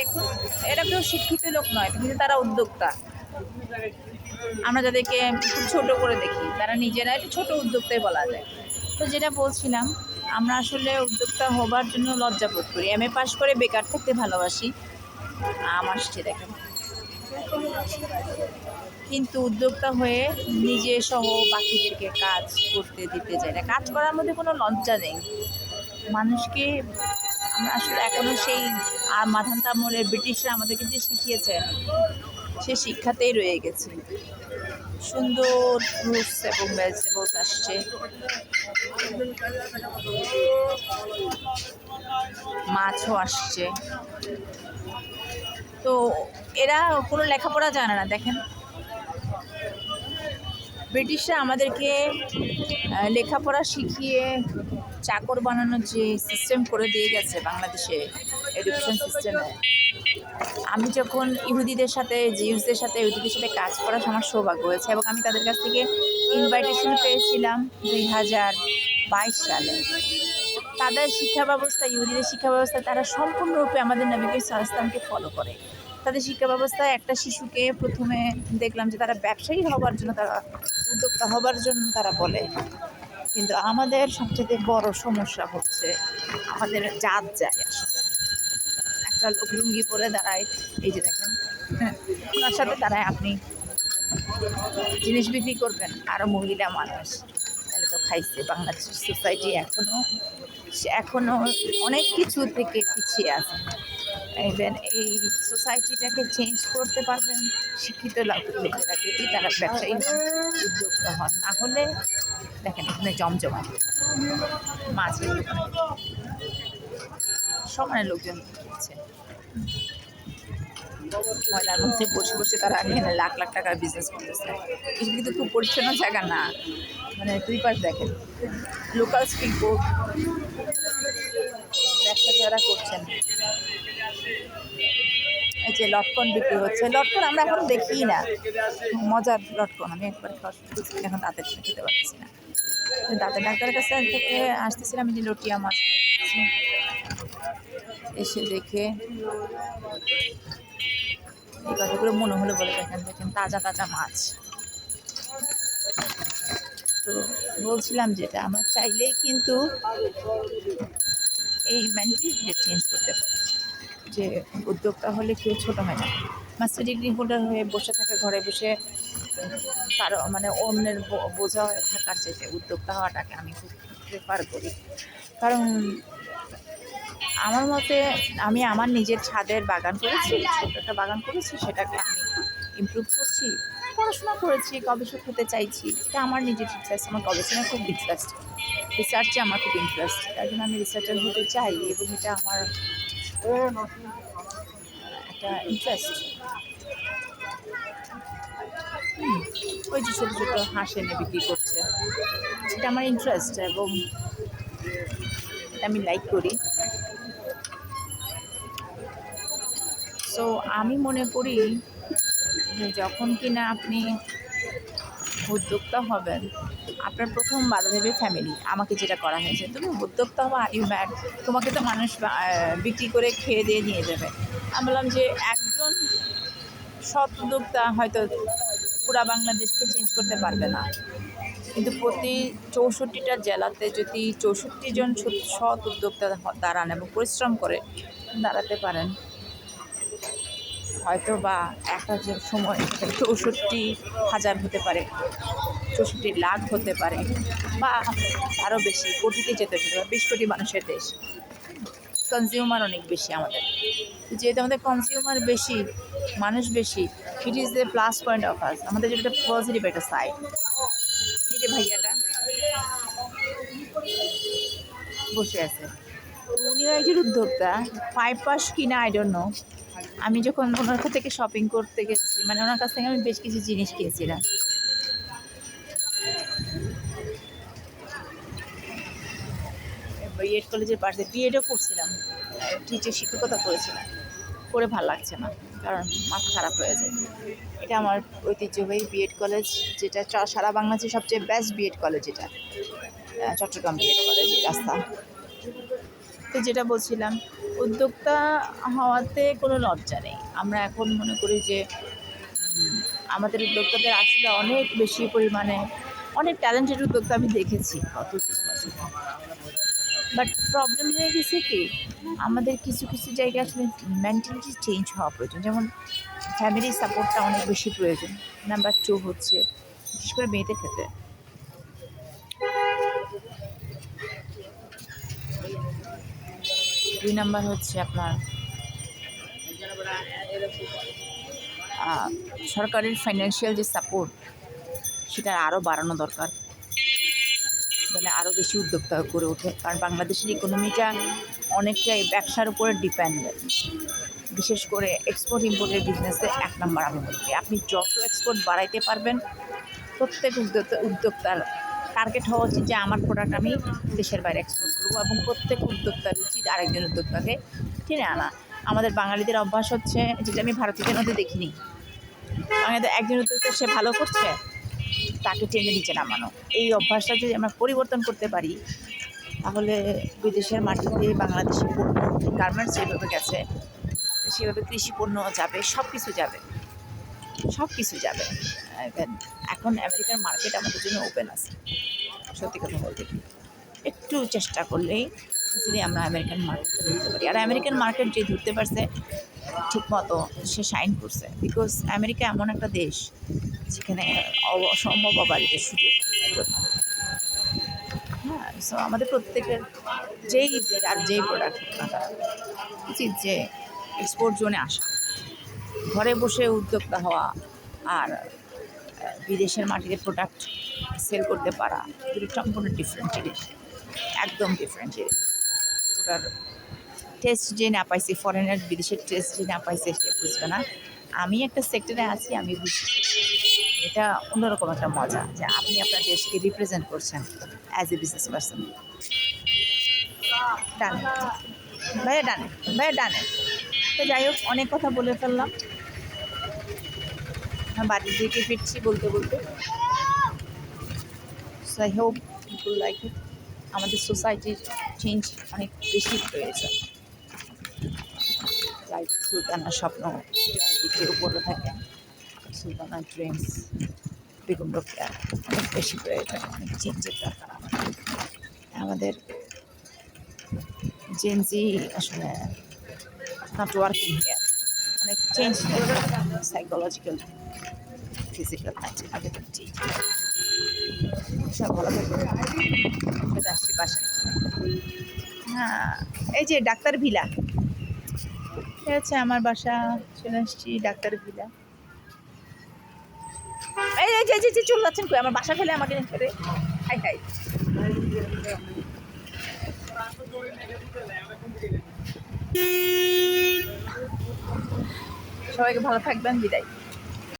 দেখুন, এরা কেউ শিক্ষিত লোক নয়, কিন্তু তারা উদ্যোক্তা। আমরা যাদেরকে খুব ছোট করে দেখি, তারা নিজেরা একটু ছোট উদ্যোক্তাই বলা যায়। তো যেটা বলছিলাম, আমরা আসলে উদ্যোক্তা হবার জন্য লজ্জা বোধ করি। এমএ পাশ করে বেকার থাকতে ভালোবাসি। আসছে দেখেন, কিন্তু উদ্যোক্তা হয়ে নিজে সহ বাকিদেরকে কাজ করতে দিতে চাই না। কাজ করার মধ্যে কোনো লজ্জা নেই। মানুষকে আমরা আসলে এখনো সেই মাধান্ত আমলের ব্রিটিশরা আমাদেরকে যে শিখিয়েছে, সে শিক্ষাতেই রয়ে গেছে। সুন্দর ফ্রুটস এবং ভেজিটেবলস আসছে, মাছও আসছে। তো এরা কোনো লেখাপড়া জানে না। দেখেন, ব্রিটিশরা আমাদেরকে লেখাপড়া শিখিয়ে চাকর বানানোর যে সিস্টেম করে দিয়ে গেছে বাংলাদেশে এডুকেশন সিস্টেমে। আমি যখন ইহুদিদের সাথে জিউসদের সাথে ইহুদিদের সাথে কাজ করার আমার সৌভাগ্য হয়েছে, এবং আমি তাদের কাছ থেকে ইনভাইটেশন পেয়েছিলাম 2022 সালে। তাদের শিক্ষা ব্যবস্থা, ইহুদিদের শিক্ষা ব্যবস্থা, তারা সম্পূর্ণরূপে আমাদের নবী করিম সাল্লাল্লাহু আলাইহি ওয়াসাল্লামকে ফলো করে। তাদের শিক্ষা ব্যবস্থায় একটা শিশুকে প্রথমে দেখলাম যে তারা ব্যবসায়ী হবার জন্য, তারা উদ্যোক্তা হবার জন্য তারা বলে। কিন্তু আমাদের সবচেয়ে বড় সমস্যা হচ্ছে আমাদের জাত যায়। আসলে একটা লোক লুঙ্গি পরে দাঁড়ায়, এই যে দেখেন, ওনার সাথে দাঁড়ায় আপনি জিনিস বিক্রি করবেন, আরও মহিলা মানুষ, তাহলে তো খাইছে। বাংলাদেশের সোসাইটি এখনো অনেক কিছু থেকে পিছিয়ে আছে। ইভেন এই সোসাইটিটাকে চেঞ্জ করতে পারবেন শিক্ষিত লোকেরা, যদি তারা ব্যবসায়ী উদ্যোক্তা হন। না হলে দেখেন, এখানে জমজমা মাছের সমানে লোকজন কিনছে। ময়লার মধ্যে বসে বসে তারা এখানে লাখ লাখ টাকার বিজনেস করতেছে। এটা কিন্তু খুব পরিচ্ছন্ন জায়গা না। মানে দুই পাশ দেখেন, লোকাল স্ট্রিট ফুড ব্যবসা যারা করছেন, এই যে লটকন বিক্রি হচ্ছে। লটকন আমরা এখন দেখি না, মজার লটকন। আমি একবার এখন দাঁতের খেতে পারতেছি না। দাঁতের ডাক্তারের কাছে থেকে আসতেছিলাম, যে লটিয়া মাছ দেখছি, এসে দেখে এই কথাগুলো মনে হলো বলে। দেখেন দেখেন, তাজা তাজা মাছ। তো বলছিলাম যেটা, আমরা চাইলেই কিন্তু এই মেন্টালিটিটা চেঞ্জ করতে পারি, যে উদ্যোক্তা হলে কেউ ছোটো হয় না। মাস্টার ডিগ্রি হোল্ডার হয়ে বসে থাকে ঘরে বসে, কারো মানে অন্যের বোঝা হয়ে থাকার চেয়ে উদ্যোক্তা হওয়াটাকে আমি খুব প্রেফার করি। কারণ আমার মতে, আমি আমার নিজের ছাদের বাগান করেছি, ছোট একটা বাগান করেছি, সেটাকে আমি ইমপ্রুভ করছি, পড়াশোনা করেছি, গবেষক হতে চাইছি। এটা আমার নিজের ইন্টারেস্ট, আমার গবেষণায় খুব ইন্টারেস্ট, রিসার্চে আমার খুব ইন্টারেস্ট। তার জন্য আমি রিসার্চার হতে চাই, এবং এটা আমার একটা ইন্টারেস্ট। ওই যে ছোটো ছোটো হাঁস এনে বিক্রি করছে, সেটা আমার ইন্টারেস্ট, এবং এটা আমি লাইক করি। সো আমি মনে করি যে যখন কিনা আপনি উদ্যোক্তা হবেন, আপনার প্রথম বাধা দেবে ফ্যামিলি। আমাকে যেটা করা হয়েছে, তুমি উদ্যোক্তা হবা, ইউ ম্যাড, তোমাকে তো মানুষ বিক্রি করে খেয়ে দিয়ে নিয়ে যাবে। আমি বললাম যে একজন সৎ উদ্যোক্তা হয়তো পুরা বাংলাদেশকে চেঞ্জ করতে পারবে না, কিন্তু প্রতি 64টা জেলাতে যদি 64 জন সৎ উদ্যোক্তা দাঁড়ান এবং পরিশ্রম করে দাঁড়াতে পারেন, হয়তো বা একটা যে সময় 64,000 হতে পারে, 64 লাখ হতে পারে, বা আরও বেশি কোটিতে যেতে পারে। 20 কোটি মানুষের দেশ, কনজিউমার অনেক বেশি আমাদের। যেহেতু আমাদের কনজিউমার বেশি, মানুষ বেশি, it is the plus point of us, আমাদের যেটা পজিটিভ একটা সাইড। এই যে ভাইয়াটা বসে আছে, উনিও একজন উদ্যোক্তা, 5 পাস কিনা আই ডোন্ট নো। আমি যখন ওনার কাছ থেকে শপিং করতে গেছি, মানে ওনার কাছ থেকে আমি বেশ কিছু জিনিস কিনেছিলাম। বিএড কলেজের পাশে বিএডও করছিলাম, টিচার শিক্ষকতা করেছিলাম, করে ভালো লাগছে না, কারণ মাথা খারাপ হয়ে যায়। এটা আমার ঐতিহ্যবাহী বিএড কলেজ, যেটা সারা বাংলাদেশের সবচেয়ে বেস্ট বিএড কলেজ, এটা চট্টগ্রাম বিএড কলেজ, এই রাস্তা। তো যেটা বলছিলাম, উদ্যোক্তা হওয়াতে কোনো লজ্জা নেই। আমরা এখন মনে করি যে আমাদের উদ্যোক্তাদের আসলে অনেক বেশি পরিমাণে অনেক ট্যালেন্টেড উদ্যোক্তা আমি দেখেছি গত ২০ বছরে। বাট প্রবলেম হয়ে গেছে কি, আমাদের কিছু কিছু জায়গায় আসলে মেন্টালিটি চেঞ্জ হওয়া প্রয়োজন। যেমন ফ্যামিলি সাপোর্টটা অনেক বেশি প্রয়োজন। নাম্বার 2 হচ্ছে বিশেষ করে মেয়েদের ক্ষেত্রে ২ নাম্বার হচ্ছে আপনার সরকারের ফাইন্যান্সিয়াল যে সাপোর্ট সেটা আরও বাড়ানো দরকার, মানে আরও বেশি উদ্যোক্তা গড়ে ওঠে। কারণ বাংলাদেশের ইকোনমিটা অনেকটাই ব্যবসার উপরে ডিপেন্ডেন্ট, বিশেষ করে এক্সপোর্ট ইম্পোর্টের বিজনেসে ১ নাম্বার আমি মনে করি। আপনি যত এক্সপোর্ট বাড়াইতে পারবেন, প্রত্যেক উদ্যোক্তার টার্গেট হওয়া উচিত যে আমার প্রোডাক্ট আমি দেশের বাইরে এক্সপোর্ট করবো, এবং প্রত্যেক উদ্যোক্তার উচিত আরেকজন উদ্যোক্তাকে টেনে আনা। আমাদের বাঙালিদের অভ্যাস হচ্ছে, যেটা আমি ভারতীয়দের মধ্যে দেখিনি, আমাদের একজন উদ্যোক্তা সে ভালো করছে তাকে টেনে নিচে নামানো। এই অভ্যাসটা যদি আমরা পরিবর্তন করতে পারি, তাহলে বিদেশের মাটিতে বাংলাদেশি পণ্য, গার্মেন্টস যেভাবে গেছে সেভাবে কৃষি পণ্য যাবে, সব কিছু যাবে, সব কিছু যাবে। এখন আমেরিকার মার্কেট আমাদের জন্য ওপেন আছে, সত্যি কথা বলতে। একটু চেষ্টা করলেই ইজিলি আমরা আমেরিকান মার্কেটটা ধরতে পারি। আর আমেরিকান মার্কেট যে ধরতে পারছে ঠিক মতো, সে শাইন করছে। বিকজ আমেরিকা এমন একটা দেশ যেখানে অসম্ভব অবারিত সুযোগ। হ্যাঁ, সো আমাদের প্রত্যেকের যেই প্রোডাক্ট উচিত যে এক্সপোর্ট জোনে আসা, ঘরে বসে উদ্যোক্তা হওয়া, আর বিদেশের মাটিতে প্রোডাক্ট সেল করতে পারা, দুটো সম্পূর্ণ ডিফারেন্ট জিনিস, একদম ডিফারেন্ট জিনিস। ওটার টেস্ট যে না পাইছে, ফরেনের বিদেশের টেস্ট যে না পাইছে সে বুঝবে না। আমি একটা সেক্টরে আছি, আমি বুঝি এটা অন্যরকম একটা মজা যে আপনি আপনার দেশকে রিপ্রেজেন্ট করছেন অ্যাজ এ বিজনেস পার্সন। ডানে ভাইয়া, ডানে ভাইয়া, ডানে। তো যাই হোক, অনেক কথা বলে ফেললাম, বাড়ির দিকে ফিরছি বলতে বলতে। So I hope people like it. আমাদের সোসাইটির চেঞ্জ অনেক বেশি প্রয়োজন। লাইক সুলতানার স্বপ্ন দিকের উপরে থাকে, সুলতানার ড্রিমস, বেগম রোকেয়া, অনেক বেশি প্রয়োজন, অনেক চেঞ্জের দরকার আমাদের। জেনজি আসলে নট ওয়ার্কিং হিয়ার, অনেক change, psychological, physical, mental change. সব ভালো থাকবে, চলে আসছি বাসায়। হ্যাঁ, এই যে ডাক্তার ভিলা, ঠিক আছে, আমার বাসা, চলে আসছি ডাক্তার ভিলা। এই যে চলে যাচ্ছেন কই? আমার বাসা ফেলে আমাকে ফেরে, হাই হাই। সবাইকে ভালো থাকবেন, বিদায়।